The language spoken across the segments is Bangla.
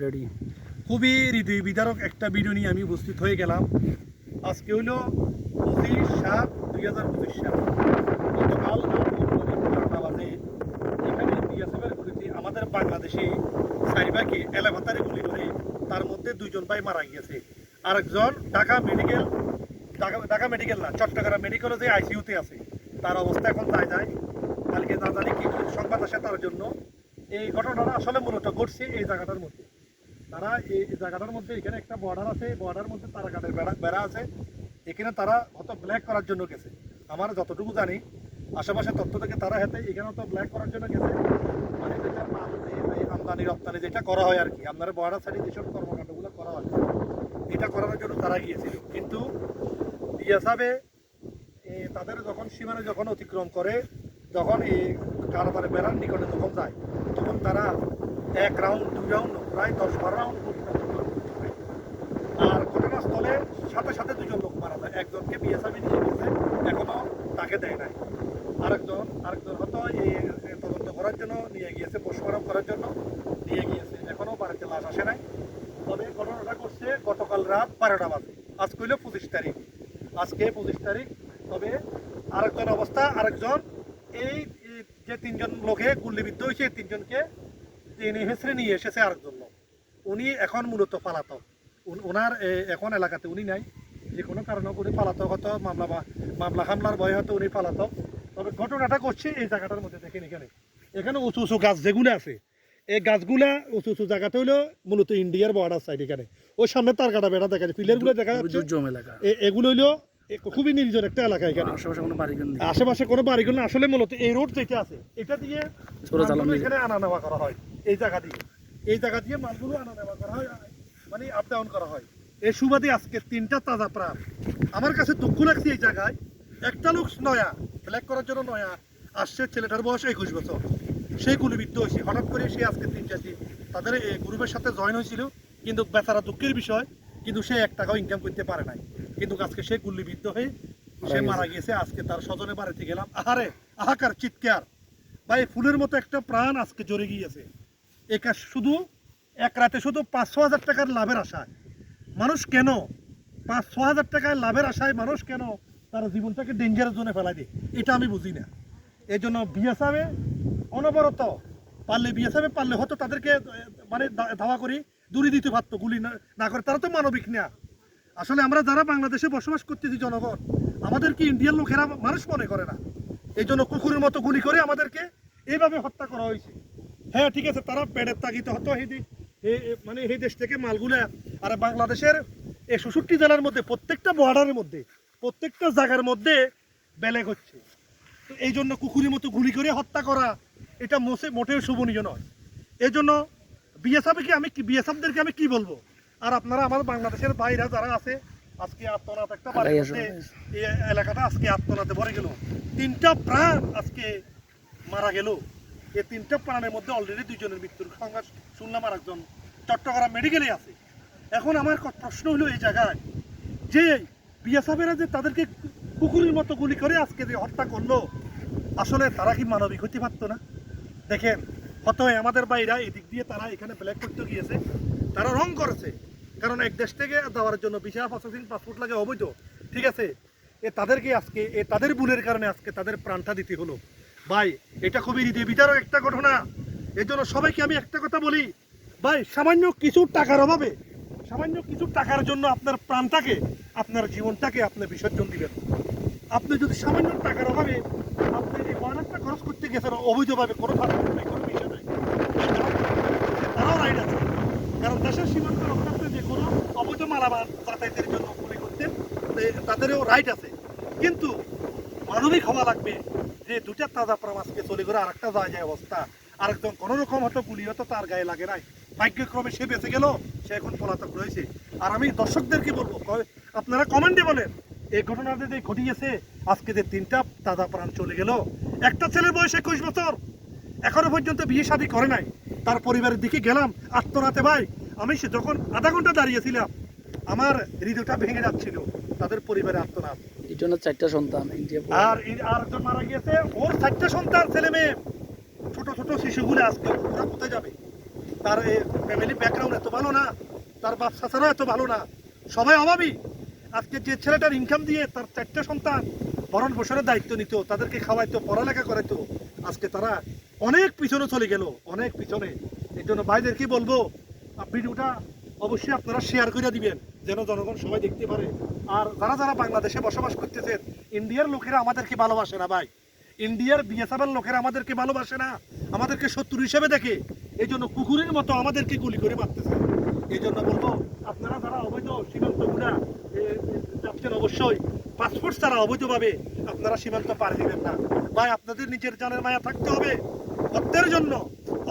রেডি। খুবই হৃদয় বিদারক একটা ভিডিও নিয়ে আমি উপস্থিত হয়ে গেলাম। আজকে হলো 25/7/2025 সাল। গতকাল বাজে এখানে বিএসএফের গুলিতে আমাদের বাংলাদেশে সাইবাকে এলাকাতারে গুলি করে তার মধ্যে 2জন ভাই মারা গিয়েছে। আরেকজন ঢাকা মেডিকেল না, চট্টগ্রাম মেডিকেলে যে আইসিইউতে আছে, তার অবস্থা এখন যায়। কালকে না জানি কি সংবাদ আসে তার জন্য। এই ঘটনাটা আসলে মূলত ঘটছে এই জায়গাটার মধ্যে। তারা এই জায়গাটার মধ্যে এখানে একটা বর্ডার আছে, বর্ডার মধ্যে তারা কাঠের বেড়া আছে, এখানে তারা হয়তো ব্ল্যাক করার জন্য গেছে। আমার যতটুকু জানি আশেপাশে তথ্য থেকে তারা হেঁটে এখানে তো ব্ল্যাক করার জন্য গেছে, মানে যেটা আমদানি রপ্তানি যেটা করা হয় আর কি, আপনারা বর্ডার সাইডে যেসব কর্মকাণ্ডগুলো করা হয় এটা করানোর জন্য তারা গিয়েছিল। কিন্তু বিএসএফে তাদের যখন সীমানা যখন অতিক্রম করে, যখন এই কারবারে বেড়ার নিকটে যখন যায়, তখন তারা 1 রাউন্ড 2 রাউন্ড প্রায় 10-12 রাউন্ড আর ঘটনাস্থলে সাথে সাথে 2জন লোক মারা যায়। একজনকে বিএসএফ নিয়ে গেছে, এখনো তাকে দেয় নাই। আরেকজন হয়তো এই তদন্ত করার জন্য নিয়ে গিয়েছে, পোস্টমর্টম করার জন্য নিয়ে গিয়েছে, এখনো বাড়িতে লাশ আসে নাই। তবে ঘটনাটা ঘটছে গতকাল রাত 12টা বাজে। আজকে হইল 25 তারিখ, আজকে 25 তারিখ। তবে আরেকজন এই যে 3জন লোকে গুলিবিদ্ধ হয়েছে, 3জনকে টেনে হেঁচড়ে নিয়ে এসেছে আরেকজন লোক। উনি এখন মূলত পালাতক, ওনার এখন এলাকাতে উনি নাই, যে কোনো কারণে উনি পালাতক, হয়তো মামলা হামলার ভয়ে হয়তো উনি পালাতক। তবে ঘটনাটা করছে এই জায়গাটার মধ্যে। দেখেন এখানে উঁচু উঁচু গাছ যেগুলো আছে, এই গাছগুলা উঁচু জায়গাতে হলো মূলত ইন্ডিয়ার বর্ডার সাইড। এখানে ওই সামনে তার কাটা বেড়া দেখা যায়, পিলারগুলো দেখা যাচ্ছে, এগুলো হইলো খুবই নির্জন একটা এলাকা। এখানে আশেপাশে কোনো বাড়িঘর না, আসলে মূলত এই রোড যেটা আছে এটা দিয়ে এখানে আনা নেওয়া করা হয়। এই জায়গা দিয়ে মালগুলো আনা নেওয়া করা হয়, মানে আপ ডাউন করা হয়। এই সুবাদে আজকে 3টা তাজা প্রাণ। আমার কাছে দুঃখ লাগছে এই জায়গায় একটা লোক নয়া ব্ল্যাক করার জন্য নয়া আসছে, ছেলেটার বয়স 21 বছর, সেই গুলিবিদ্ধ হয়েছে হঠাৎ করে। সে আজকে 3-4 দিন তাদের এই গ্রুপের সাথে জয়েন হয়েছিল, কিন্তু বেচারা দুঃখের বিষয়, কিন্তু সে 1 টাকাও ইনকাম করতে পারে নাই। কিন্তু আজকে সে গুলিবিদ্ধ হয়ে সে মারা গিয়েছে। আজকে তার স্বজনের বাড়িতে গেলাম, হাহাকার চিৎকার, ভাই ফুলের মতো একটা প্রাণ আজকে জ্বরে গিয়েছে। একা শুধু এক রাতে শুধু 5-6 হাজার টাকার লাভের আশায় মানুষ কেন 5-6 হাজার টাকার লাভের আশায় মানুষ কেন তার জীবনটাকে ডেঞ্জারের জন্য ফেলাই দেয়, এটা আমি বুঝি না। এই জন্য বিএসএফে অনবরত পারলে হয়তো তাদেরকে মানে ধাওয়া করি দূরে দিতে পারতো, গুলি না করে। তারা তো মানবিক না। আসলে আমরা যারা বাংলাদেশে বসবাস করতেছি জনগণ, আমাদের কি ইন্ডিয়ান লোকেরা মানুষ মনে করে না? এই জন্য কুকুরের মতো গুলি করে আমাদেরকে এইভাবে হত্যা করা হয়েছে। হ্যাঁ ঠিক আছে, তারা পেটের তাগিতে হতো মানে এই দেশ থেকে মালগুলা, আর বাংলাদেশের এই 66 জেলার মধ্যে প্রত্যেকটা বর্ডারের মধ্যে প্রত্যেকটা জায়গার মধ্যে বেলেগ হচ্ছে। তো এই জন্য কুকুরের মতো গুলি করে হত্যা করা এটা মোটেও শোভনীয় নয়। এই জন্য বিএসএফদেরকে আমি কি বলবো? আর আপনারা আমার বাংলাদেশের ভাইরা যারা আছে, আজকে আত্মনাথ একটা বাড়ি, এই এলাকাটা আজকে আত্মনাথে ভরে গেল। 3টা প্রাণ আজকে মারা গেল। এই 3টা প্রাণের মধ্যে অলরেডি 2জনের মৃত্যুর সংবাদ শুনলাম, আর একজন চট্টগ্রাম মেডিকেলে আছে। এখন আমার প্রশ্ন হলো এই জায়গায় যে বিএসএফেরা যে তাদেরকে কুকুরের মতো গুলি করে আজকে যে হত্যা করলো, আসলে তারা কি মানবিক হতে পারতো না? দেখেন, হয়তো আমাদের বাইরা এদিক দিয়ে তারা এখানে ব্ল্যাক করতে গিয়েছে, তারা রং করেছে, কারণ এক দেশ থেকে যাওয়ার জন্য ভিসা প্রসেসিং পাসপোর্ট লাগে অবৈধ, ঠিক আছে। তাদেরকে আজকে তাদের ভুলের কারণে আজকে তাদের প্রাণটা দিতে হলো। ভাই এটা খুবই হৃদয় বিদারক একটা ঘটনা। এর জন্য সবাইকে আমি একটা কথা বলি, ভাই সামান্য কিছু টাকার অভাবে, সামান্য কিছু টাকার জন্য আপনার প্রাণটাকে, আপনার জীবনটাকে আপনি বিসর্জন দিবেন। আপনি যদি সামান্য টাকার অভাবে আপনি এই বর্ডারটা খরচ করতে গেছেন অবৈধভাবে, কোনো বিষয় নাই, তারাও রাইট আছে। কারণ দেশের সীমান্ত রক্ষার্থে যে কোনো অবৈধ মালামাল যাতায়াতের জন্য গুলি করতে তাদেরও রাইট আছে। কিন্তু মানবিক হওয়া লাগবে যে 2টা তাজা প্রাণ আজকে চলে করে আরেকটা যায় অবস্থা, আরেকজন কোনো রকম হয়তো গুলি হয়তো তার গায়ে লাগে নাই, ভাগ্যক্রমে সে বেঁচে গেল, সে এখন পলাতক রয়েছে। আর আমি দর্শকদেরকে বলবো, আপনারা কমেন্টে বলেন এই ঘটনাটা যে ঘটিয়েছে, আজকে যে 3টা তাজা প্রাণ চলে গেল। একটা ছেলের বয়স 21 বছর, এখনো পর্যন্ত বিয়ে শাদী করে নাই। তার পরিবারের দিকে গেলাম আত্মনাতে, ভাই আমি যখন আধা ঘন্টা দাঁড়িয়েছিলাম আমার হৃদয়টা ভেঙে যাচ্ছিল। তাদের পরিবারে আত্মনাত, 4টা সন্তান, আর আরেকজন মারা গিয়েছে, ওর 4টা সন্তান, ছেলে মেয়ে, ছোট ছোট শিশুগুলো আজকে ওরা কোথায় যাবে? তার ফ্যামিলি ব্যাকগ্রাউন্ড এত ভালো না, তার বাপ চাচারাও এত ভালো না, সবাই অভাবী। আজকে যে ছেলেটার ইনকাম দিয়ে তার 4টে সন্তান ভরণ পোষণের দায়িত্ব নিত, তাদেরকে খাওয়াইতো, পড়ালেখা করাইতো, আজকে তারা অনেক পিছনে চলে গেল, অনেক পিছনে। এই জন্য ভাইদের কি বলবো, ভিডিওটা অবশ্যই আপনারা শেয়ার করে দিবেন যেন জনগণ সবাই দেখতে পারে। আর যারা যারা বাংলাদেশে বসবাস করতেছেন, ইন্ডিয়ার লোকেরা আমাদেরকে ভালোবাসে না ভাই, ইন্ডিয়ার বিএসএফের লোকেরা আমাদেরকে ভালোবাসে না, আমাদেরকে শত্রু হিসেবে দেখে। এই জন্য কুকুরের মতো আমাদেরকে গুলি করে মারতেছে। এই জন্য বলবো, আপনারা যারা অবৈধ সীমান্ত গুড়া যাচ্ছেন, অবশ্যই পাসপোর্ট ছাড়া অবৈধভাবে আপনারা সীমান্ত পার দিবেন না ভাই। আপনাদের নিজের জানের মায়া থাকতে হবে। অর্থের জন্য,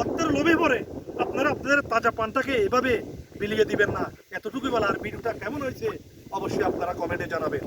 অর্থের লোভে পড়ে আপনারা আপনাদের তাজা পানটাকে এভাবে বিলিয়ে দিবেন না। এতটুকু বলা। আর ভিডিওটা কেমন হয়েছে অবশ্যই আপনারা কমেন্টে জানাবেন।